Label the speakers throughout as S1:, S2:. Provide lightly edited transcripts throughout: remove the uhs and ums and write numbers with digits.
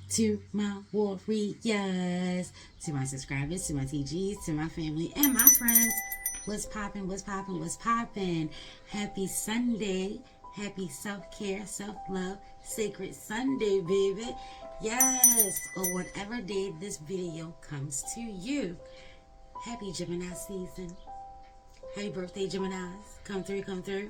S1: to my warriors, to my subscribers, to my TGs, to my family, and my friends. What's poppin', what's poppin', what's poppin'? Happy Sunday. Happy self-care, self-love, sacred Sunday, baby. Yes, or whatever day this video comes to you. Happy Gemini season. Happy birthday, Geminis. Come through, come through.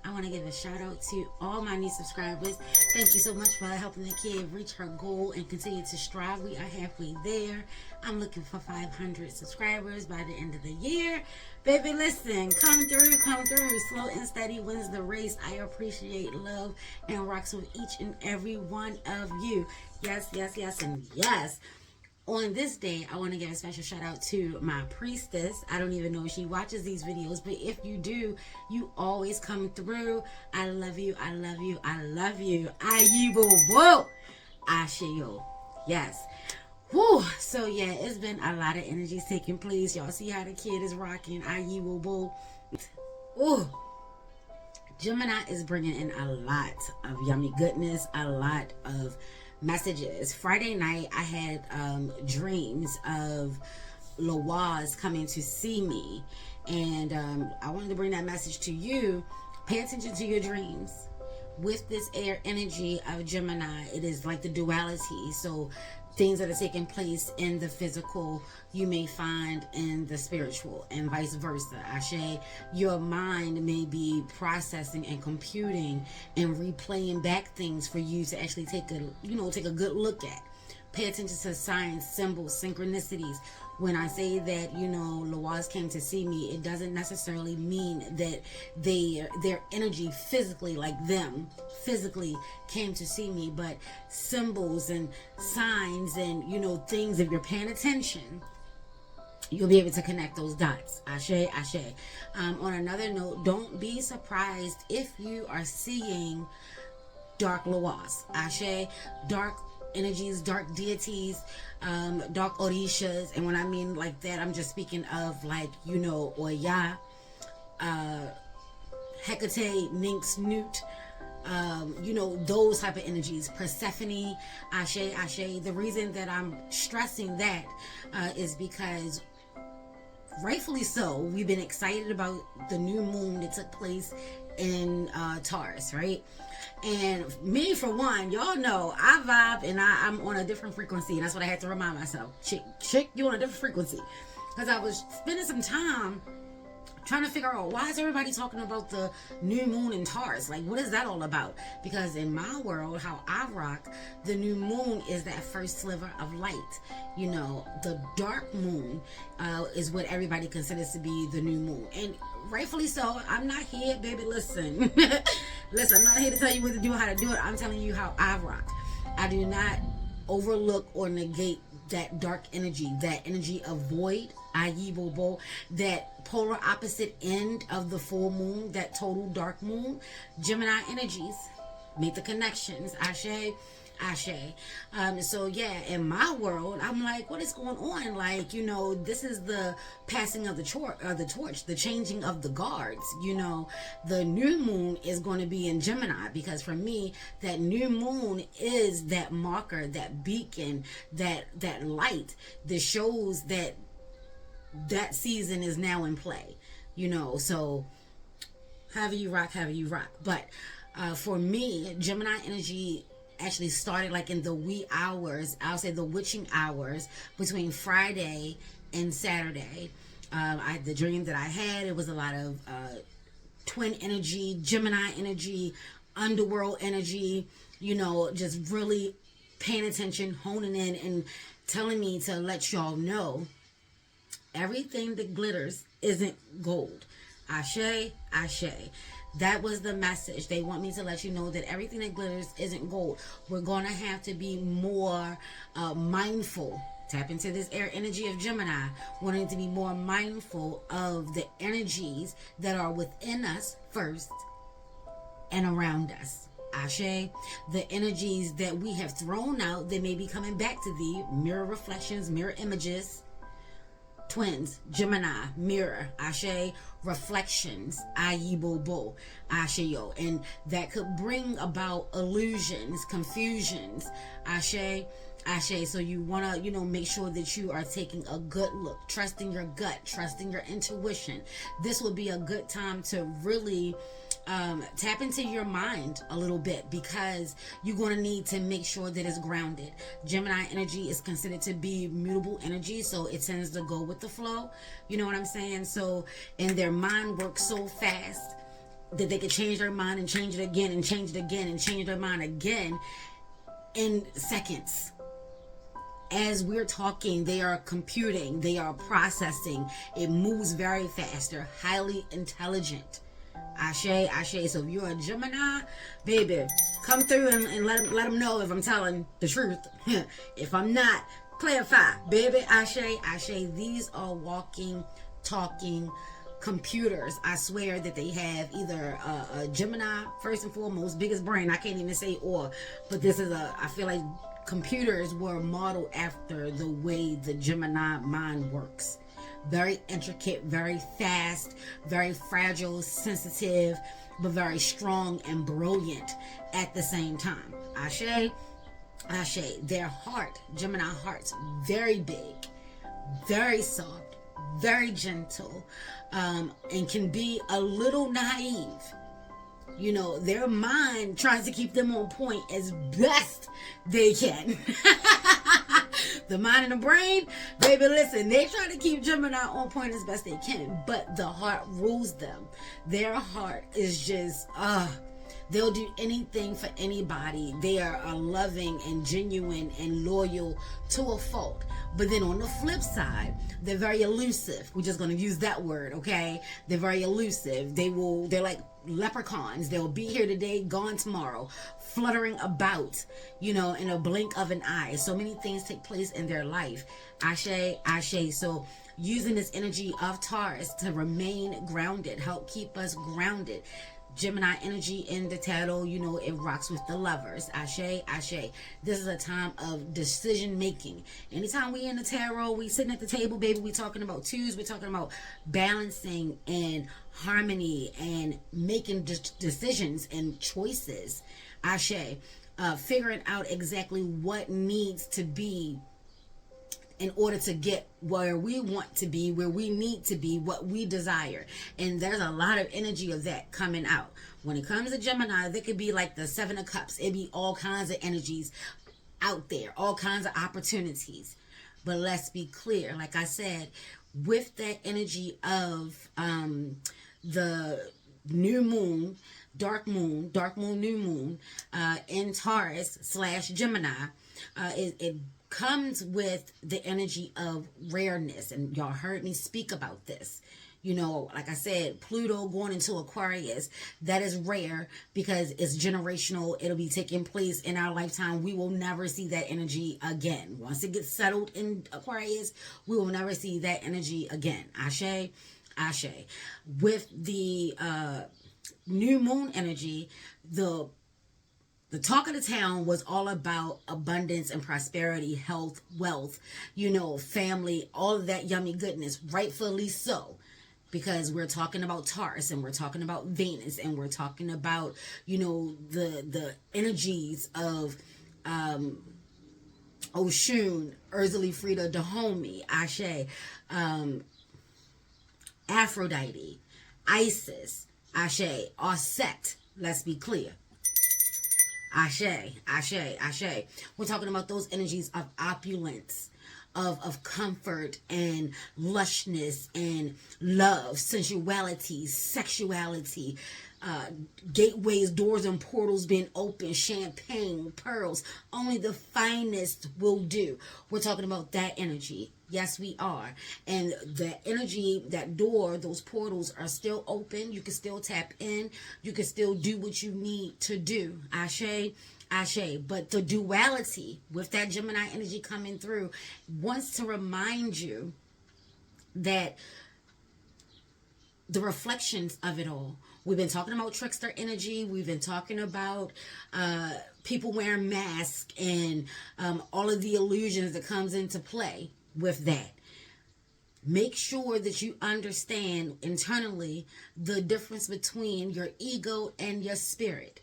S1: I want to give a shout out to all my new subscribers. Thank you so much for helping the kid reach her goal and continue to strive. We are halfway there. I'm looking for 500 subscribers by the end of the year. Baby, listen, come through, come through. Slow and steady wins the race. I appreciate love and rocks with each and every one of you. Yes, yes, yes, and yes. On this day, I want to give a special shout out to my priestess. I don't even know if she watches these videos, but if you do, you always come through. I love you, I love you, I love you. Ayibo, Ashayo. Yes. Whew. So yeah, it's been a lot of energies taking place. Y'all see how the kid is rocking. Ayibo. Ooh. Gemini is bringing in a lot of yummy goodness, a lot of messages. Friday night I had dreams of Lawaz coming to see me, and I wanted to bring that message to you. Pay attention to your dreams. With this air energy of Gemini, it is like the duality. So things that are taking place in the physical, you may find in the spiritual, and vice versa. Ashe, your mind may be processing and computing and replaying back things for you to actually take a good look at. Pay attention to signs, symbols, synchronicities. When I say that, Lawaz came to see me, it doesn't necessarily mean that their energy physically, like them, physically came to see me, but symbols and signs and, things, if you're paying attention, you'll be able to connect those dots. Ashe, ashe. On another note, don't be surprised if you are seeing dark Lawaz. Ashe, dark energies, dark deities, dark orishas. And when I mean like that, I'm just speaking of like, Oya, Hecate, Nyx, Newt, those type of energies. Persephone, Ashe, Ashe. The reason that I'm stressing that is because rightfully so, we've been excited about the new moon that took place in Taurus, right? And me, for one, y'all know I vibe and I'm on a different frequency. And that's what I had to remind myself. Chick, you on a different frequency. Because I was spending some time trying to figure out, why is everybody talking about the new moon in Taurus? Like, what is that all about? Because in my world, how I rock, the new moon is that first sliver of light. The dark moon is what everybody considers to be the new moon. And rightfully so. I'm not here, baby, listen. Listen, I'm not here to tell you what to do, how to do it. I'm telling you how I rock. I do not overlook or negate that dark energy, that energy of void, Ayibobo, that polar opposite end of the full moon, that total dark moon. Gemini energies, make the connections. Ashe, Ashe. So yeah, in my world, I'm like, what is going on? Like, this is the passing of the torch, the changing of the guards. The new moon is going to be in Gemini, because for me, that new moon is that marker, that beacon, that light that shows that season is now in play. So however you rock. But for me, Gemini energy actually started like in the wee hours, I'll say the witching hours, between Friday and Saturday. The dream that I had, it was a lot of twin energy, Gemini energy, underworld energy, just really paying attention, honing in, and telling me to let y'all know everything that glitters isn't gold. Ashe, ashe. That was the message. They want me to let you know that everything that glitters isn't gold. We're going to have to be more mindful. Tap into this air energy of Gemini, wanting to be more mindful of the energies that are within us first and around us. Ashe, the energies that we have thrown out, they may be coming back to thee. Mirror reflections, mirror images. Twins, Gemini, mirror, Ashe, reflections, Ayibobo, Asheyo. And that could bring about illusions, confusions, Ashe. Ashe, so you want to, make sure that you are taking a good look, trusting your gut, trusting your intuition. This will be a good time to really tap into your mind a little bit, because you're going to need to make sure that it's grounded. Gemini energy is considered to be mutable energy, so it tends to go with the flow. You know what I'm saying? So, and their mind works so fast that they could change their mind and change it again and change it again and change their mind again in seconds. As we're talking, they are computing, they are processing. It moves very fast. They're highly intelligent. Ashe, Ashe. So if you're a Gemini, baby, come through and let them know if I'm telling the truth. If I'm not, clarify, baby. Ashe, Ashe. These are walking, talking computers. I swear that they have either a Gemini, first and foremost, biggest brain. I can't even say or, but this is I feel like computers were modeled after the way the Gemini mind works. Very intricate, very fast, very fragile, sensitive, but very strong and brilliant at the same time. Ashe, Ashe. Their heart, Gemini hearts, very big, very soft, very gentle, and can be a little naive. Their mind tries to keep them on point as best they can. The mind and the brain, baby, listen, they try to keep Gemini on point as best they can, but the heart rules them. Their heart is just, they'll do anything for anybody. They are loving and genuine and loyal to a fault. But then on the flip side, they're very elusive. We're just going to use that word, okay? They're very elusive. They're like leprechauns. They'll be here today, gone tomorrow, fluttering about, in a blink of an eye. So many things take place in their life. Ashe, Ashe. So using this energy of Taurus to remain grounded, help keep us grounded. Gemini energy in the tarot, it rocks with the Lovers. Ashe, Ashe. This is a time of decision making. Anytime we in the tarot, we sitting at the table, baby, we talking about twos. We're talking about balancing and harmony and making decisions and choices. Ashe. Figuring out exactly what needs to be in order to get where we want to be, where we need to be, what we desire. And there's a lot of energy of that coming out. When it comes to Gemini, they could be like the Seven of Cups. It'd be all kinds of energies out there, all kinds of opportunities. But let's be clear, like I said, with that energy of the new moon, dark moon, new moon, in Taurus / Gemini, it comes with the energy of rareness. And y'all heard me speak about this. Like I said, Pluto going into Aquarius, that is rare because it's generational. It'll be taking place in our lifetime. We will never see that energy again. Once it gets settled in Aquarius, we will never see that energy again. Ashe, Ashe. With the new moon energy, the talk of the town was all about abundance and prosperity, health, wealth, family, all of that yummy goodness, rightfully so. Because we're talking about Taurus and we're talking about Venus and we're talking about, the energies of Oshun, Erzuli, Frida, Dahomey, Ashe, Aphrodite, Isis, Ashe, Set. Let's be clear. Ashe, Ashe, Ashe. We're talking about those energies of opulence, of comfort and lushness and love, sensuality, sexuality, gateways, doors, and portals being open, champagne, pearls. Only the finest will do. We're talking about that energy. Yes, we are. And the energy, that door, those portals are still open. You can still tap in. You can still do what you need to do. Ashe, Ashe. But the duality with that Gemini energy coming through wants to remind you that the reflections of it all. We've been talking about trickster energy. We've been talking about people wearing masks and all of the illusions that comes into play with that. Make sure that you understand internally the difference between your ego and your spirit.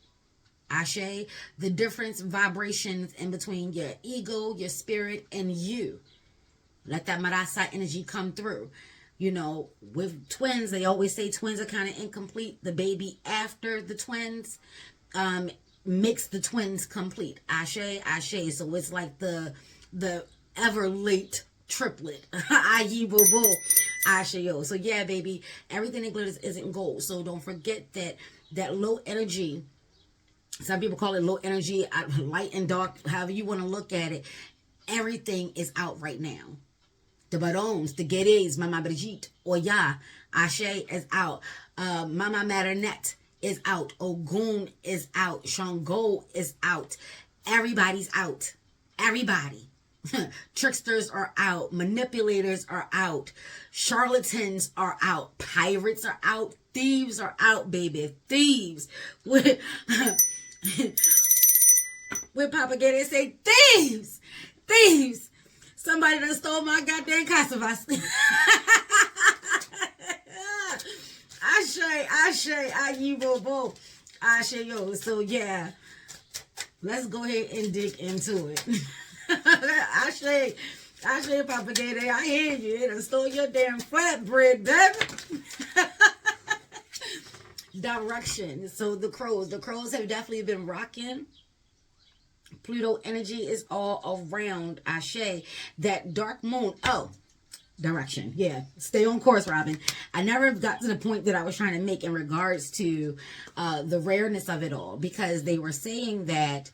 S1: Ashe, the difference vibrations in between your ego, your spirit, and you. Let that Marasa energy come through. You know, with twins, they always say twins are kind of incomplete. The baby after the twins makes the twins complete. Ashe, ashe. So it's like the ever late triplet. Ayi bo bo. Ashe yo. So yeah, baby, everything that glitters isn't gold. So don't forget that low energy. Some people call it low energy, light and dark, however you want to look at it. Everything is out right now. The Barons, the Guerres, Mama Brigitte, Oya, Ashe is out. Mama Marinette is out. Ogun is out. Shango is out. Everybody's out. Everybody. Tricksters are out. Manipulators are out. Charlatans are out. Pirates are out. Thieves are out, baby. Thieves. With Papa Getty say, thieves. Thieves. Somebody done stole my goddamn casavas. Ashe, ayi bo, ashe yo. So yeah, let's go ahead and dig into it. Ashe, Papa Day, I hear you. They done stole your damn flatbread, baby. Direction. So the crows have definitely been rocking. Pluto energy is all around. Ashe. That dark moon. Oh, direction. Yeah. Stay on course, Robin. I never got to the point that I was trying to make in regards to the rareness of it all. Because they were saying that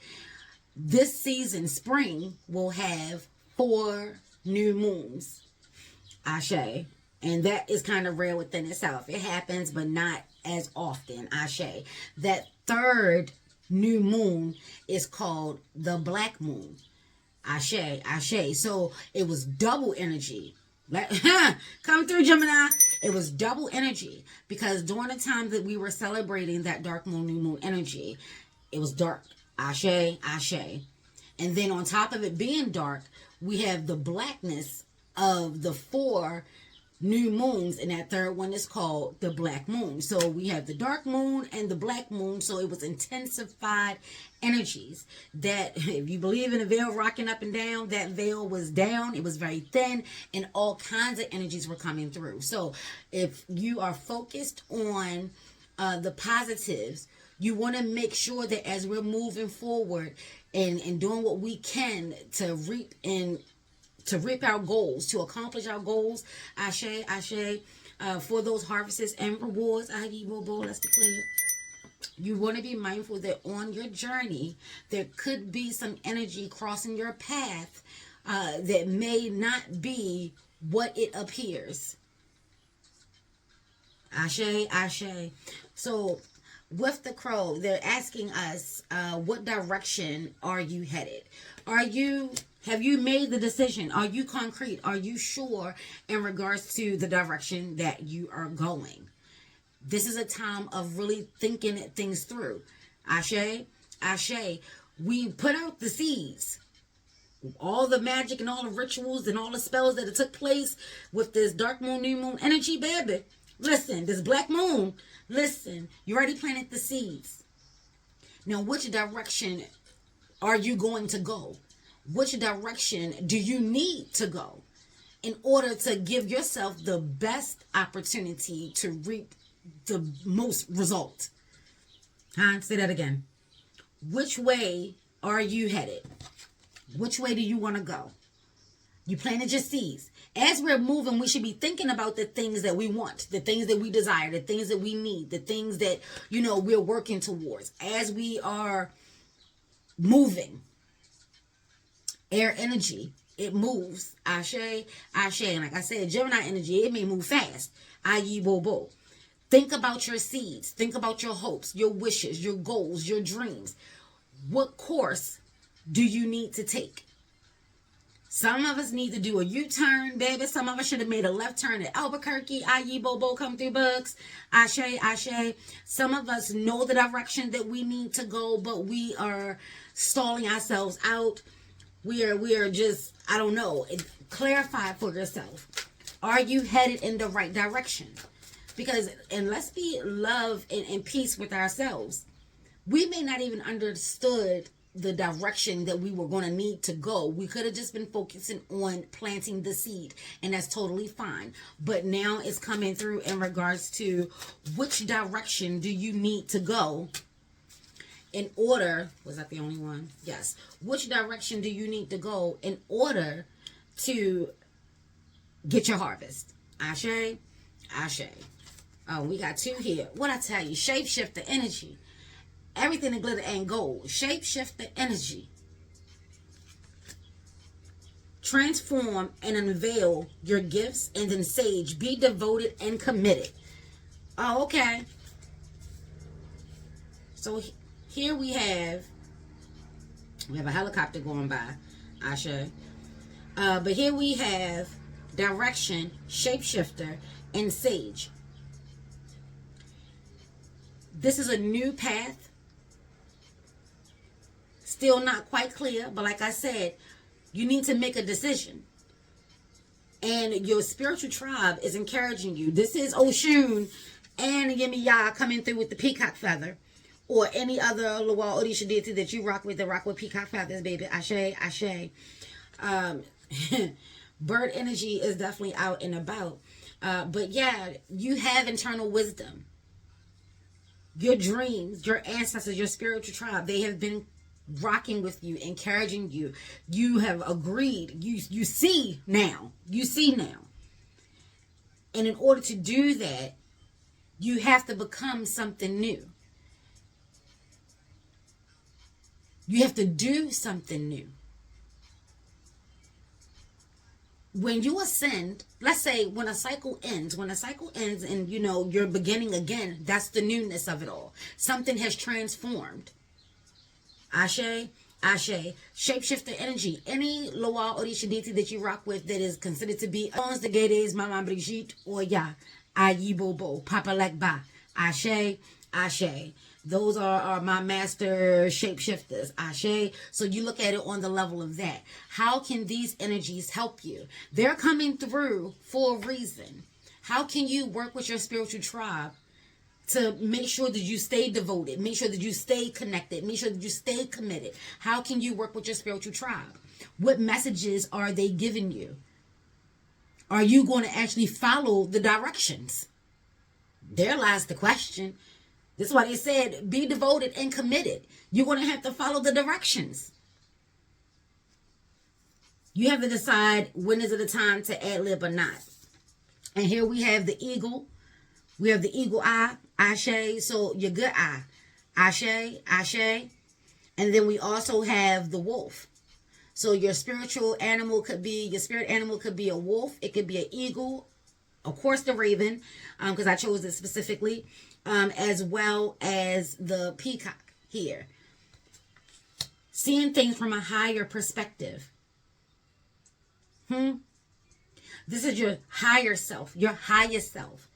S1: this season, spring, will have 4 new moons. Ashe. And that is kind of rare within itself. It happens, but not as often. Ashe. That third new moon is called the black moon. Ashe, ashe. So it was double energy. Come through, Gemini. It was double energy because during the time that we were celebrating that dark moon, new moon energy, it was dark. Ashe, ashe. And then on top of it being dark, we have the blackness of the 4 new moons, and that third one is called the black moon. So we have the dark moon and the black moon. So it was intensified energies that, if you believe in a veil rocking up and down, that veil was down. It was very thin, and all kinds of energies were coming through. So if you are focused on the positives, you want to make sure that as we're moving forward and doing what we can to reap our goals, to accomplish our goals, ashe, ashe, for those harvests and rewards, let's declare. You want to be mindful that on your journey, there could be some energy crossing your path that may not be what it appears. Ashe, ashe. So with the crow, they're asking us, what direction are you headed? Have you made the decision? Are you concrete? Are you sure in regards to the direction that you are going? This is a time of really thinking things through. Ashe, ashe. We put out the seeds. All the magic and all the rituals and all the spells that took place with this dark moon, new moon energy, baby. Listen, this black moon, listen, you already planted the seeds. Now, which direction are you going to go? Which direction do you need to go in order to give yourself the best opportunity to reap the most result? Say that again. Which way are you headed? Which way do you want to go? You planted your seeds. As we're moving, we should be thinking about the things that we want, the things that we desire, the things that we need, the things that, we're working towards. As we are moving, air energy, it moves. Ashe, ashe. And like I said, Gemini energy, it may move fast. Ayi bo bo. Think about your seeds. Think about your hopes, your wishes, your goals, your dreams. What course do you need to take? Some of us need to do a U-turn, baby. Some of us should have made a left turn at Albuquerque. Ayi bo bo, come through books. Ashe, ashe. Some of us know the direction that we need to go, but we are stalling ourselves out. We are just, I don't know. Clarify for yourself. Are you headed in the right direction? Because, and let's be love and peace with ourselves. we may not even understood the direction that we were going to need to go. We could have just been focusing on planting the seed, and that's totally fine. But now it's coming through in regards to which direction do you need to go in order, was that the only one? Yes. Which direction do you need to go in order to get your harvest? Ashe, Ashe. Oh, we got two here. What I tell you, shapeshift the energy. Everything in glitter ain't gold. Shapeshift the energy. Transform and unveil your gifts, and then sage, be devoted and committed. Oh, okay. So here we have a helicopter going by, Asha. But here we have direction, shapeshifter, and sage. This is a new path. Still not quite clear, but like I said, you need to make a decision. And your spiritual tribe is encouraging you. This is Oshun and Yemiya coming through with the peacock feather. Or any other Lawal Odisha deity that you rock with, that rock with peacock feathers, baby. Ashe, Ashe. Bird energy is definitely out and about. But yeah, you have internal wisdom. Your dreams, your ancestors, your spiritual tribe, they have been rocking with you, encouraging you. You have agreed. You see now. You see now. And in order to do that, you have to become something new. You have to do something new. When you ascend, let's say when a cycle ends and you're beginning again, that's the newness of it all. Something has transformed. Ashe, Ashe, shapeshifter energy. Any Loa Orisha deity that you rock with that is considered to be the Gades, Mama Brigitte, or Ya, Ayibobo, Papa Lekba, Ashe, Ashe. Those are my master shapeshifters, Ashe. So you look at it on the level of that. How can these energies help you? They're coming through for a reason. How can you work with your spiritual tribe to make sure that you stay devoted, make sure that you stay connected, make sure that you stay committed? How can you work with your spiritual tribe? What messages are they giving you? Are you going to actually follow the directions? There lies the question. This is why they said, be devoted and committed. You're going to have to follow the directions. You have to decide when is it a time to ad-lib or not. And here we have the eagle. We have the eagle eye, Ashe. So your good eye, Ashe, Ashe. And then we also have the wolf. So your spiritual animal could be, your spirit animal could be a wolf. It could be an eagle. Of course, the raven, because I chose it specifically. As well as the peacock here. Seeing things from a higher perspective. This is your higher self, your highest self.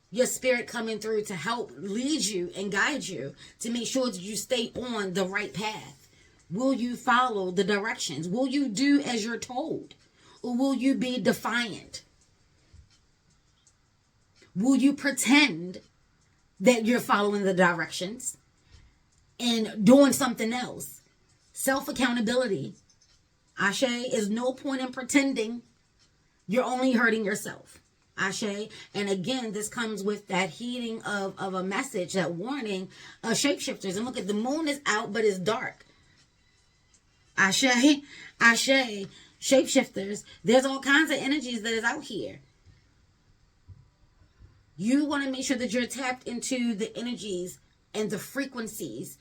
S1: Your spirit coming through to help lead you and guide you to make sure that you stay on the right path. Will you follow the directions? Will you do as you're told? Or will you be defiant? Will you pretend that you're following the directions and doing something else? Self-accountability. Ashe, is no point in pretending. You're only hurting yourself. Ashe. And again, this comes with that heeding of a message, that warning of shapeshifters. And look, at the moon is out, but it's dark. Ashe, Ashe, shapeshifters. There's all kinds of energies that is out here. You want to make sure that you're tapped into the energies and the frequencies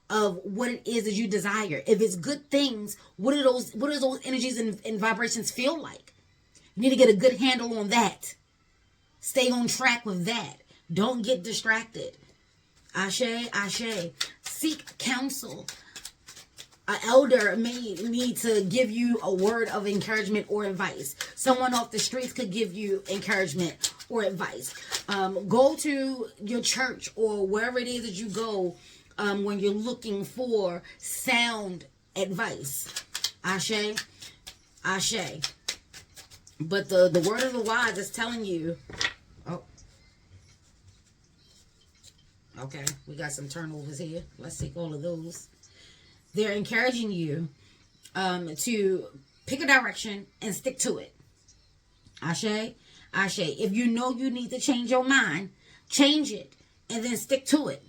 S1: of what it is that you desire. If it's good things, what do those energies and vibrations feel like? You need to get a good handle on that. Stay on track with that. Don't get distracted. Ashe, Ashe. Seek counsel. An elder may need to give you a word of encouragement or advice. Someone off the streets could give you encouragement or advice. Go to your church or wherever it is that you go when you're looking for sound advice. Ashe, Ashe. But the word of the wise is telling you, Okay, we got some turnovers here. Let's take all of those. They're encouraging you to pick a direction and stick to it. Ashe, Ashe. If you know you need to change your mind, change it and then stick to it.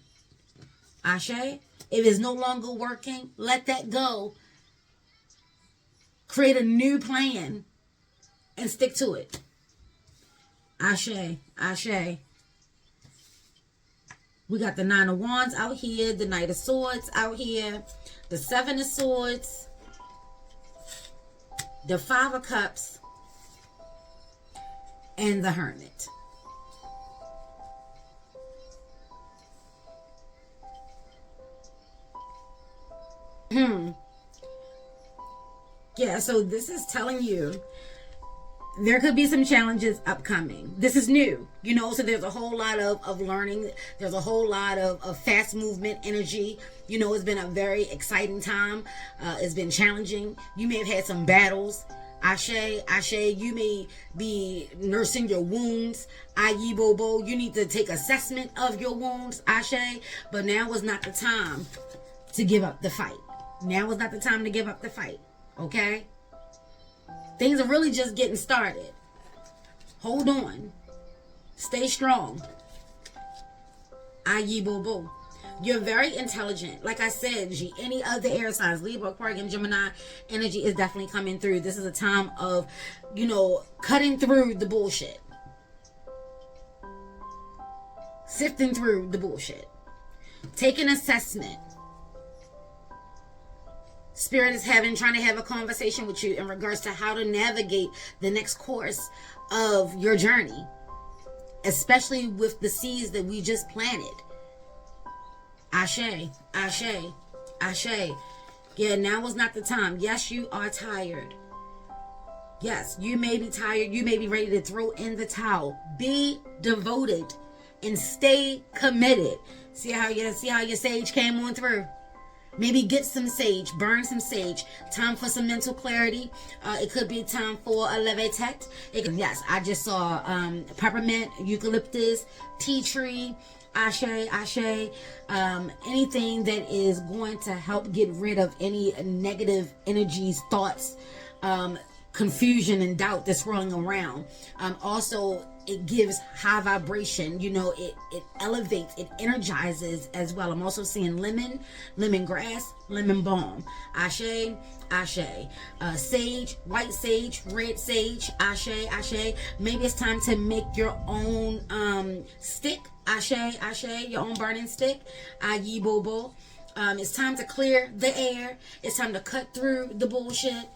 S1: Ashe. If it's no longer working, let that go. Create a new plan and stick to it. Ashe, Ashe. We got the Nine of Wands out here, the Knight of Swords out here, the Seven of Swords, the Five of Cups, and the Hermit. Yeah, so this is telling you there could be some challenges upcoming. This is new, you know, so there's a whole lot of learning. There's a whole lot of fast movement energy. You know, it's been a very exciting time. It's been challenging. You may have had some battles. Ashe, Ashe, you may be nursing your wounds. Ayi Bobo, you need to take assessment of your wounds. Ashe, but now is not the time to give up the fight. Now is not the time to give up the fight. Okay? Things are really just getting started. Hold on. Stay strong. Ayi Bobo. You're very intelligent. Like I said, any other air signs, Libra, Aquarius, Gemini energy is definitely coming through. This is a time of, you know, cutting through the bullshit. Sifting through the bullshit. Take an assessment. Spirit is trying to have a conversation with you in regards to how to navigate the next course of your journey, especially with the seeds that we just planted. Ashe, Ashe, Ashe. Yeah, now is not the time. Yes, you are tired. Yes, you may be tired. You may be ready to throw in the towel. Be devoted and stay committed. See how your sage came on through? Maybe get some sage, burn some sage. Time for some mental clarity. It could be time for a levitate. Yes, I just saw peppermint, eucalyptus, tea tree, ashe, ashe. Anything that is going to help get rid of any negative energies, thoughts, confusion and doubt that's swirling around. Also, it gives high vibration. You know, it elevates, it energizes as well. I'm also seeing lemongrass, lemon balm, ashe, ashe, sage, white sage, red sage, ashe, ashe. Maybe it's time to make your own stick, ashe, ashe, your own burning stick, ayi bobo. It's time to clear the air. It's time to cut through the bullshit.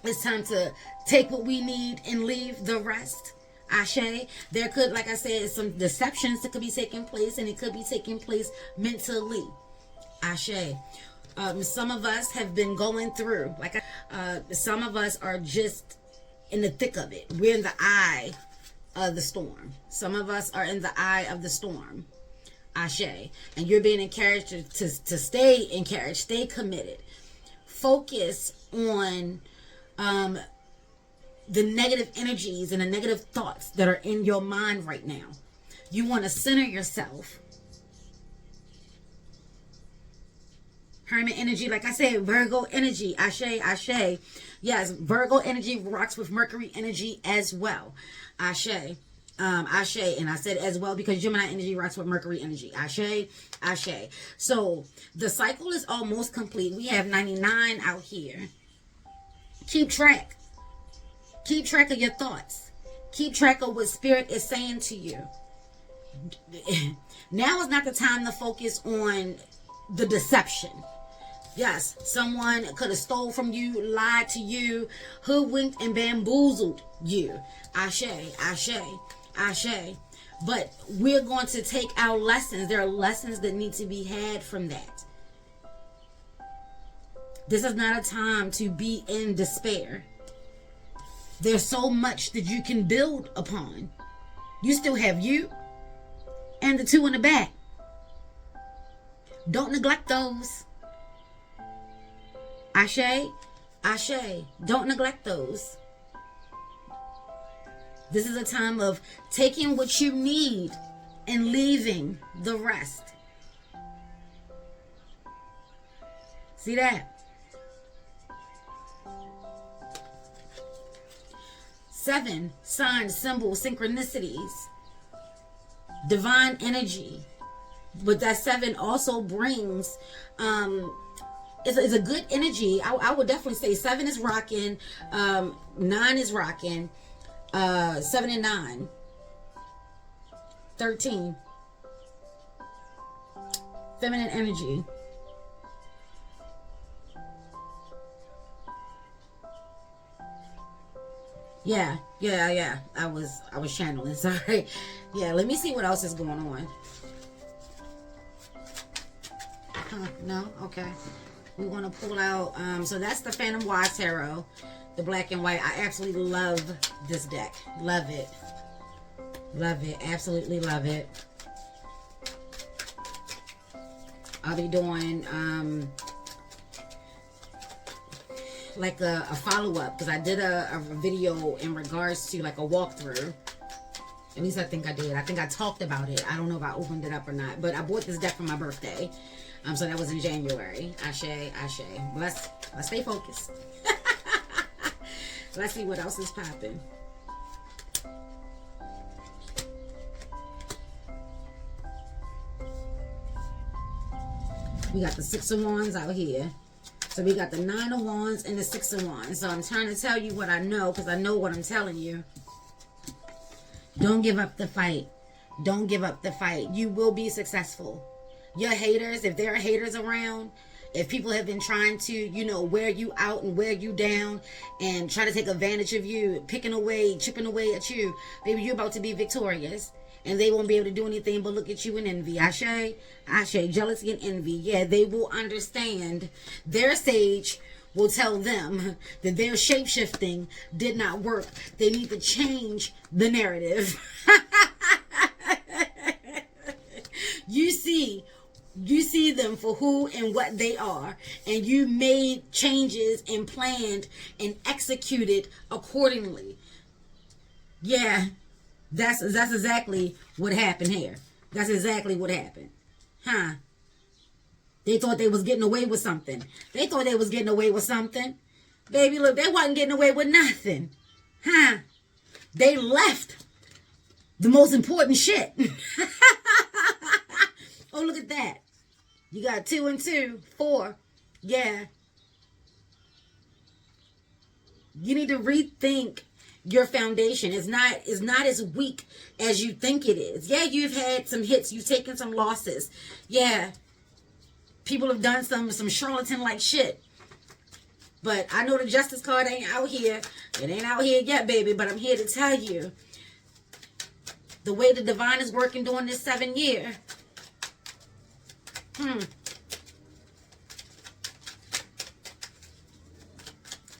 S1: It's time to take what we need and leave the rest. Ashe. There could, like I said, some deceptions that could be taking place, and it could be taking place mentally. Ashe. Some of us have been going through, some of us are just in the thick of it. We're in the eye of the storm. Some of us are in the eye of the storm. Ashe. And you're being encouraged to stay encouraged, stay committed. Focus on the negative energies and the negative thoughts that are in your mind right now. You want to center yourself. Hermit energy, like I said, Virgo energy, ashe, ashe. Yes, Virgo energy rocks with Mercury energy as well. Ashe, ashe. And I said as well because Gemini energy rocks with Mercury energy. Ashe, ashe. So the cycle is almost complete. We have 99 out here. Keep track. Keep track of your thoughts. Keep track of what Spirit is saying to you. Now is not the time to focus on the deception. Yes, someone could have stole from you, lied to you, hoodwinked and bamboozled you. Ashe, ashe, ashe. But we're going to take our lessons. There are lessons that need to be had from that. This is not a time to be in despair. There's so much that you can build upon. You still have you and the two in the back. Don't neglect those. Ashe, ashe. Don't neglect those. This is a time of taking what you need and leaving the rest. See that? 7, signs, symbols, synchronicities, divine energy. But that 7 also brings, it's a good energy. I would definitely say 7 is rocking, 9 is rocking, 7 and 9, 13, feminine energy. Yeah. I was channeling. Sorry. Yeah. Let me see what else is going on. No. Okay. We want to pull out. So that's the Phantom Wise Tarot, the black and white. I absolutely love this deck. Love it. Love it. Absolutely love it. I'll be doing like a follow-up, because I did a video in regards to like a walkthrough. At least I think I did. I think I talked about it. I don't know if I opened it up or not, but I bought this deck for my birthday. So that was in January. Ashe. Let's stay focused. Let's see what else is popping. We got the 6 of Wands out here. So we got the 9 of Wands and the 6 of Wands. So I'm trying to tell you what I know, because I know what I'm telling you. Don't give up the fight. Don't give up the fight. You will be successful. Your haters, if there are haters around, if people have been trying to, you know, wear you out and wear you down and try to take advantage of you, picking away, chipping away at you, baby, you're about to be victorious. And they won't be able to do anything but look at you in envy. Ashe, jealousy and envy. Yeah, they will understand. Their sage will tell them that their shape-shifting did not work. They need to change the narrative. You see them for who and what they are, and you made changes and planned and executed accordingly. Yeah. That's exactly what happened here. That's exactly what happened. Huh? They thought they was getting away with something. They thought they was getting away with something. Baby, look, they wasn't getting away with nothing. Huh? They left the most important shit. Oh, look at that. You got 2 and 2, 4. Yeah. You need to rethink your foundation. Is not as weak as you think it is. Yeah, you've had some hits. You've taken some losses. Yeah. People have done some charlatan-like shit. But I know the Justice card ain't out here. It ain't out here yet, baby. But I'm here to tell you, the way the divine is working during this 7 year.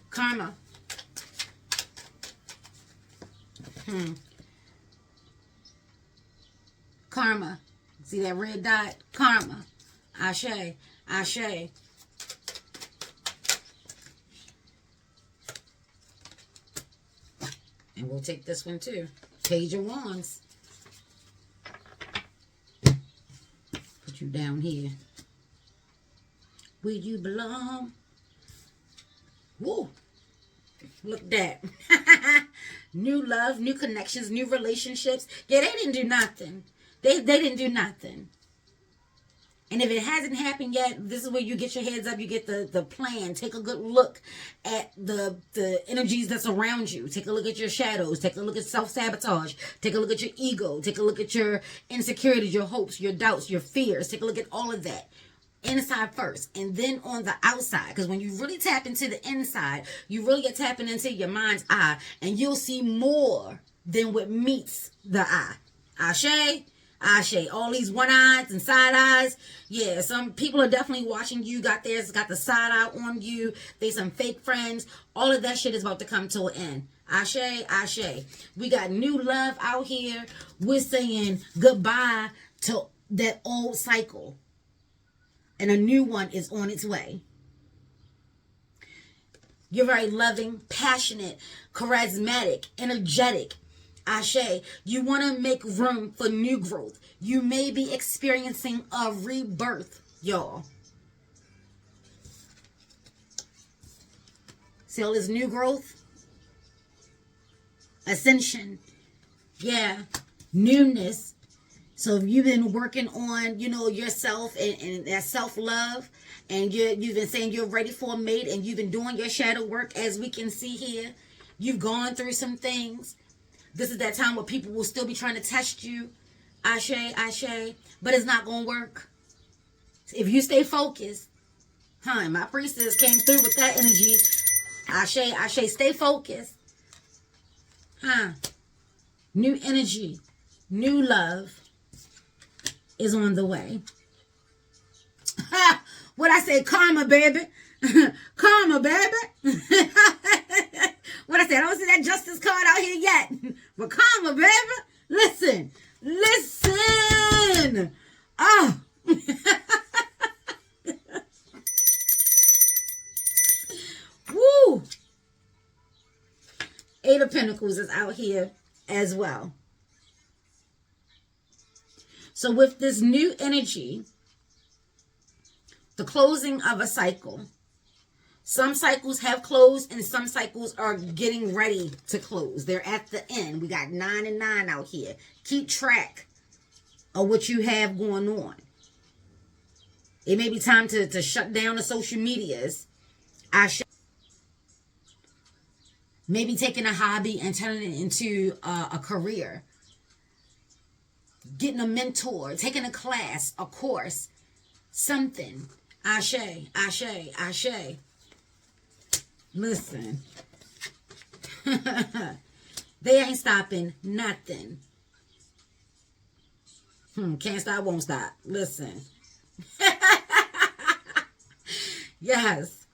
S1: Karma. Karma. See that red dot? Karma. Ashe. And we'll take this one too. Page of Wands. Put you down here. Where you belong. Woo. Look at that. New love, new connections, new relationships. Yeah, they didn't do nothing. They didn't do nothing. And if it hasn't happened yet, this is where you get your heads up. You get the plan. Take a good look at the energies that's around you. Take a look at your shadows. Take a look at self-sabotage. Take a look at your ego. Take a look at your insecurities, your hopes, your doubts, your fears. Take a look at all of that. Inside first, and then on the outside. Because when you really tap into the inside, you really get tapping into your mind's eye, and you'll see more than what meets the eye. Ashe. All these one eyes and side eyes. Yeah, some people are definitely watching you. Got the side eye on you. They some fake friends. All of that shit is about to come to an end. Ashe. We got new love out here. We're saying goodbye to that old cycle. And a new one is on its way. You're very loving, passionate, charismatic, energetic. Ashe, you want to make room for new growth. You may be experiencing a rebirth, y'all. See all this new growth? Ascension. Yeah. Newness. So if you've been working on, yourself and that self-love, and you've been saying you're ready for a mate, and you've been doing your shadow work, as we can see here, you've gone through some things. This is that time where people will still be trying to test you. Ashe, ashe. But it's not going to work. If you stay focused. My priestess came through with that energy. Ashe, ashe. Stay focused. New energy. New love is on the way. What I say? Karma, baby. Karma, baby. What I said, I don't see that justice card out here yet. But karma, baby. Listen. Oh. Woo. Eight of Pentacles is out here as well. So with this new energy, the closing of a cycle. Some cycles have closed and some cycles are getting ready to close. They're at the end. We got 9 and 9 out here. Keep track of what you have going on. It may be time to shut down the social medias. Maybe taking a hobby and turning it into a career. Getting a mentor, taking a class, a course, something. Ashe, ashe, ashe. Listen. They ain't stopping nothing. Can't stop, won't stop. Listen. Yes.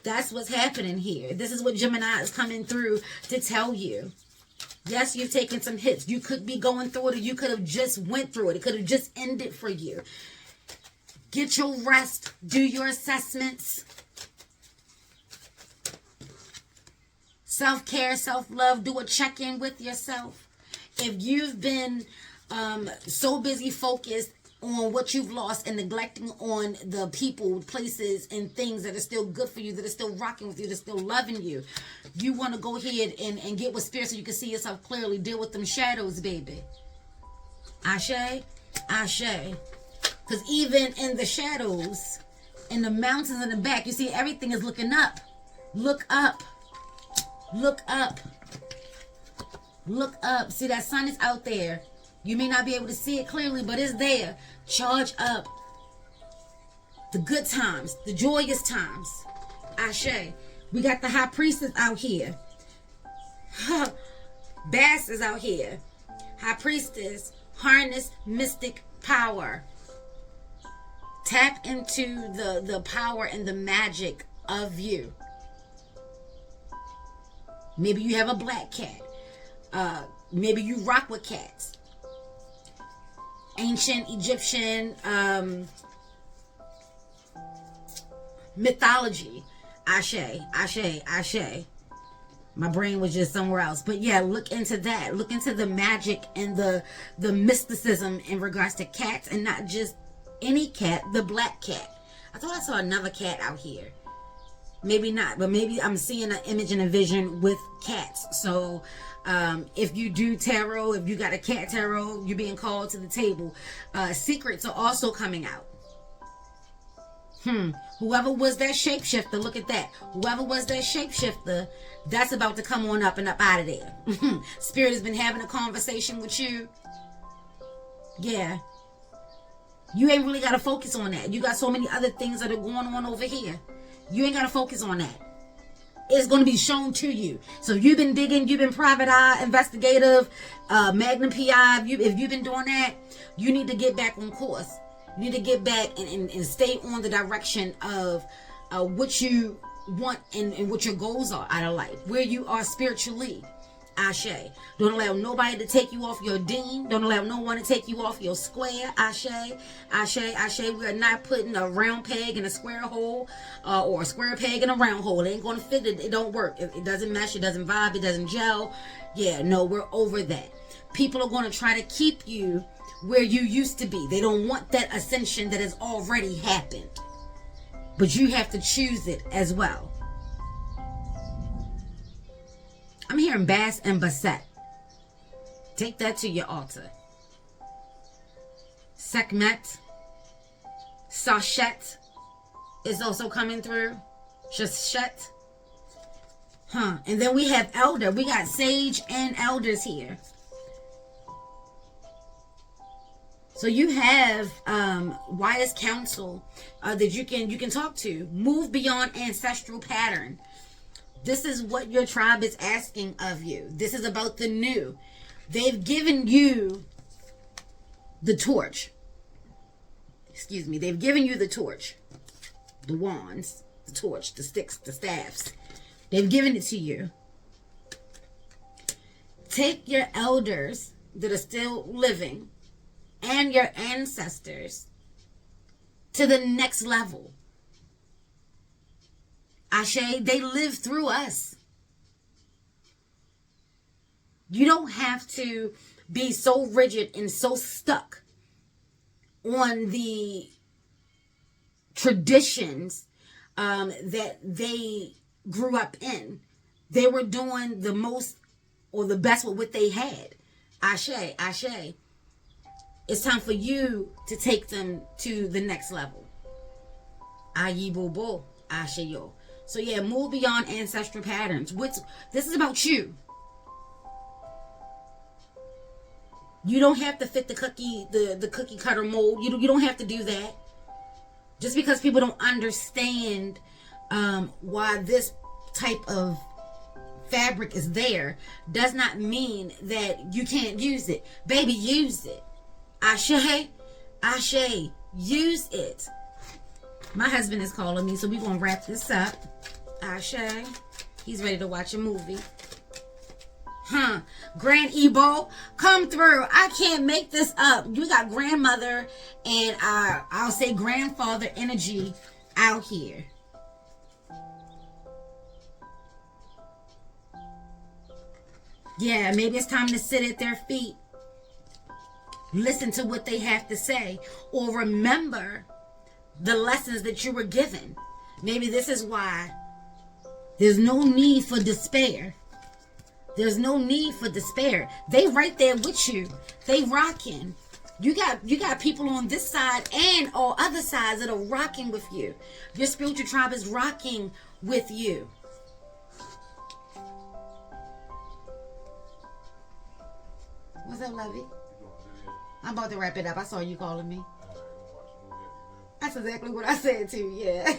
S1: That's what's happening here. This is what Gemini is coming through to tell you. Yes, you've taken some hits. You could be going through it, or you could have just went through it. It could have just ended for you. Get your rest. Do your assessments. Self-care, self-love. Do a check-in with yourself. If you've been so busy focused on what you've lost and neglecting on the people, places, and things that are still good for you, that are still rocking with you, that are still loving you, you want to go ahead and get with spirit so you can see yourself clearly. Deal with them shadows, baby. Ashe, ashe. Because even in the shadows, in the mountains in the back, you see everything is looking up. Look up. Look up. Look up. See, that sun is out there. You may not be able to see it clearly, but it's there. Charge up. The good times. The joyous times. Ashe. We got the High Priestess out here. Bass is out here. High Priestess. Harness mystic power. Tap into the power and the magic of you. Maybe you have a black cat. Maybe you rock with cats. Ancient Egyptian mythology. Ashe, ashe, ashe. My brain was just somewhere else. But yeah, look into that. Look into the magic and the mysticism in regards to cats, and not just any cat, the black cat. I thought I saw another cat out here. Maybe not, but maybe I'm seeing an image and a vision with cats. So if you do tarot, if you got a cat tarot, you're being called to the table. Secrets are also coming out. Whoever was that shapeshifter, look at that. Whoever was that shapeshifter, that's about to come on up and up out of there. Spirit has been having a conversation with you. Yeah. You ain't really got to focus on that. You got so many other things that are going on over here. You ain't got to focus on that. It's going to be shown to you. So you've been digging, you've been private eye, investigative, Magnum PI. If you've been doing that, you need to get back on course. You need to get back and stay on the direction of what you want and what your goals are out of life. Where you are spiritually. Ashe. Don't allow nobody to take you off your dean. Don't allow no one to take you off your square. Ashe. Ashe. Ashe. We are not putting a round peg in a square hole, or a square peg in a round hole. It ain't going to fit. It don't work. It doesn't mesh. It doesn't vibe. It doesn't gel. Yeah, no, we're over that. People are going to try to keep you where you used to be. They don't want that ascension that has already happened. But you have to choose it as well. I'm hearing Bass and Basset. Take that to your altar. Sekhmet. Sachet is also coming through. Shashet. And then we have elder. We got sage and elders here. So you have wise counsel that you can talk to. Move beyond ancestral pattern. This is what your tribe is asking of you. This is about the new. They've given you the torch. Excuse me. They've given you the torch. The wands, the torch, the sticks, the staffs. They've given it to you. Take your elders that are still living and your ancestors to the next level. Ashe, they live through us. You don't have to be so rigid and so stuck on the traditions that they grew up in. They were doing the most or the best with what they had. Ashe, Ashe. It's time for you to take them to the next level. Ayi bobo, Ashe yo. So yeah, move beyond ancestral patterns. This is about you. You don't have to fit the cookie cutter mold. You don't have to do that. Just because people don't understand why this type of fabric is there does not mean that you can't use it. Baby, use it. Ashe, Ashe, use it. My husband is calling me, so we're going to wrap this up. Ashe, he's ready to watch a movie. Grand Ebo, come through. I can't make this up. You got grandmother and I'll say grandfather energy out here. Yeah, maybe it's time to sit at their feet. Listen to what they have to say, or remember the lessons that you were given. Maybe this is why there's no need for despair. There's no need for despair. They right there with you. They rocking. You got people on this side and all other sides that are rocking with you. Your spiritual tribe is rocking with you. What's up, lovey? I'm about to wrap it up. I saw you calling me. That's exactly what I said too, yeah.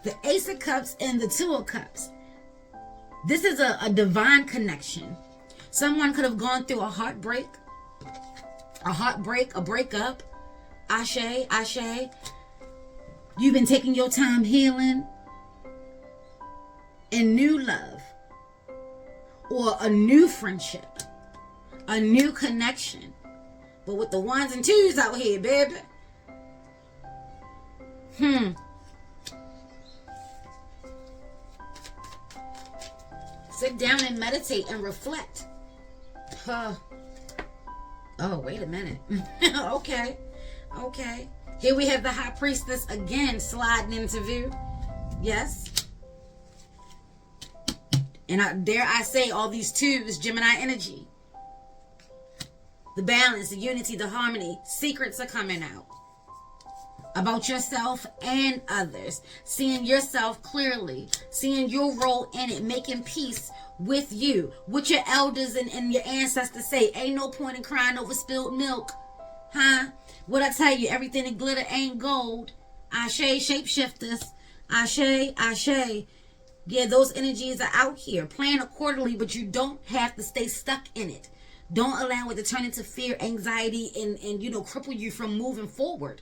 S1: The Ace of Cups and the Two of Cups. This is a divine connection. Someone could have gone through a heartbreak, a breakup. Ashe, Ashe. You've been taking your time healing. And new love. Or a new friendship. A new connection. But with the ones and twos out here, baby. Sit down and meditate and reflect. Oh, wait a minute. Okay. Here we have the High Priestess again sliding into view. Yes. And dare I say, all these twos, Gemini energy. The balance, the unity, the harmony. Secrets are coming out. About yourself and others. Seeing yourself clearly. Seeing your role in it. Making peace with you. What your elders and your ancestors say. Ain't no point in crying over spilled milk. What I tell you, everything that glitter ain't gold. Ashe, shapeshifters. Ashe, Ashe. Yeah, those energies are out here. Plan accordingly, but you don't have to stay stuck in it. Don't allow it to turn into fear, anxiety, and cripple you from moving forward.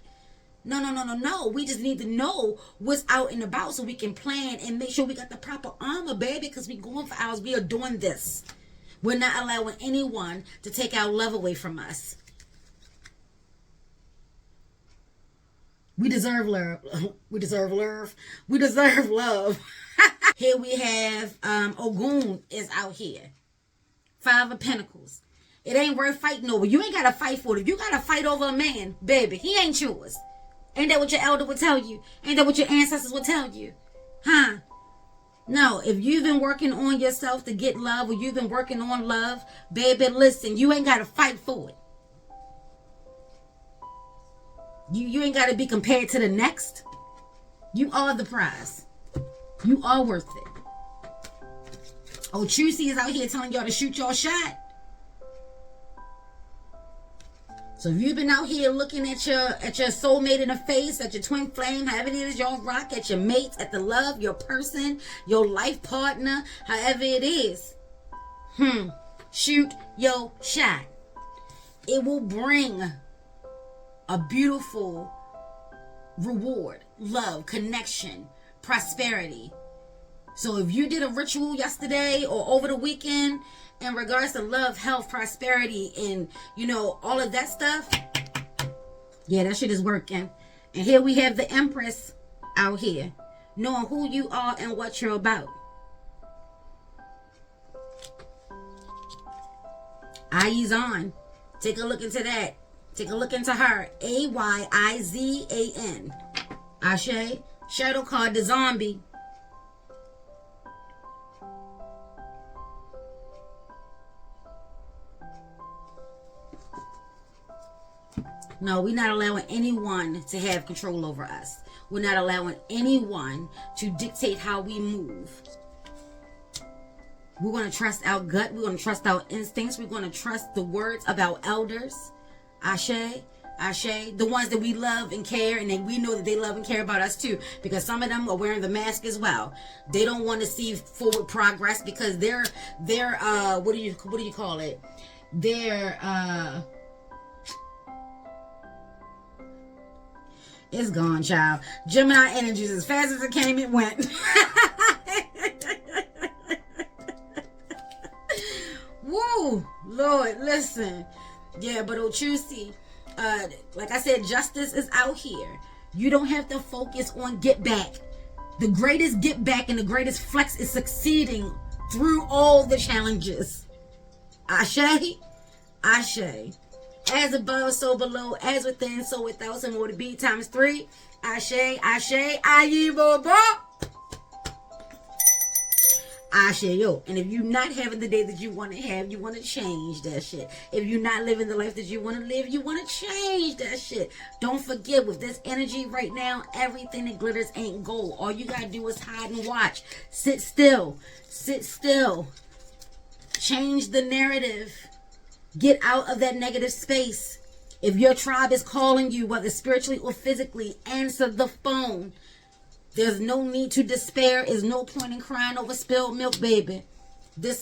S1: No. We just need to know what's out and about so we can plan and make sure we got the proper armor, baby, because we going for ours. We are doing this. We're not allowing anyone to take our love away from us. We deserve love. We deserve love. We deserve love. Here we have Ogun is out here. 5 of Pentacles. It ain't worth fighting over. You ain't got to fight for it. If you got to fight over a man, baby, he ain't yours. Ain't that what your elder would tell you? Ain't that what your ancestors would tell you? Huh? No, if you've been working on yourself to get love, or you've been working on love, baby, listen, you ain't got to fight for it. You ain't got to be compared to the next. You are the prize. You are worth it. Oh, Trucy is out here telling y'all to shoot your shot. So if you've been out here looking at your soulmate in the face, at your twin flame, however it is y'all rock, at your mates, at the love, your person, your life partner, however it is, shoot your shot. It will bring a beautiful reward, love, connection, prosperity. So if you did a ritual yesterday or over the weekend in regards to love, health, prosperity, and, all of that stuff, yeah, that shit is working. And here we have the Empress out here, knowing who you are and what you're about. Eyes on. Take a look into that. Take a look into her. Ayizan. Ashe. Shadow card, the zombie. No, we're not allowing anyone to have control over us. We're not allowing anyone to dictate how we move. We're going to trust our gut. We're going to trust our instincts. We're going to trust the words of our elders. Ashe, Ashe, the ones that we love and care, and then we know that they love and care about us too, because some of them are wearing the mask as well. They don't want to see forward progress because they're what do you call it? It's gone, child. Gemini energies, as fast as it came, it went. Woo, Lord, listen. Yeah, but Ochusi, like I said, justice is out here. You don't have to focus on get back. The greatest get back and the greatest flex is succeeding through all the challenges. Ashe, Ashe. As above, so below, as within, so without, some more to be times 3. Ashe, Ashe, Ayibobo. Ashe, yo. And if you're not having the day that you want to have, you want to change that shit. If you're not living the life that you want to live, you want to change that shit. Don't forget, with this energy right now, everything that glitters ain't gold. All you gotta do is hide and watch. Sit still. Sit still. Change the narrative. Get out of that negative space. If your tribe is calling you, whether spiritually or physically, answer the phone. There's no need to despair. There's no point in crying over spilled milk, baby. This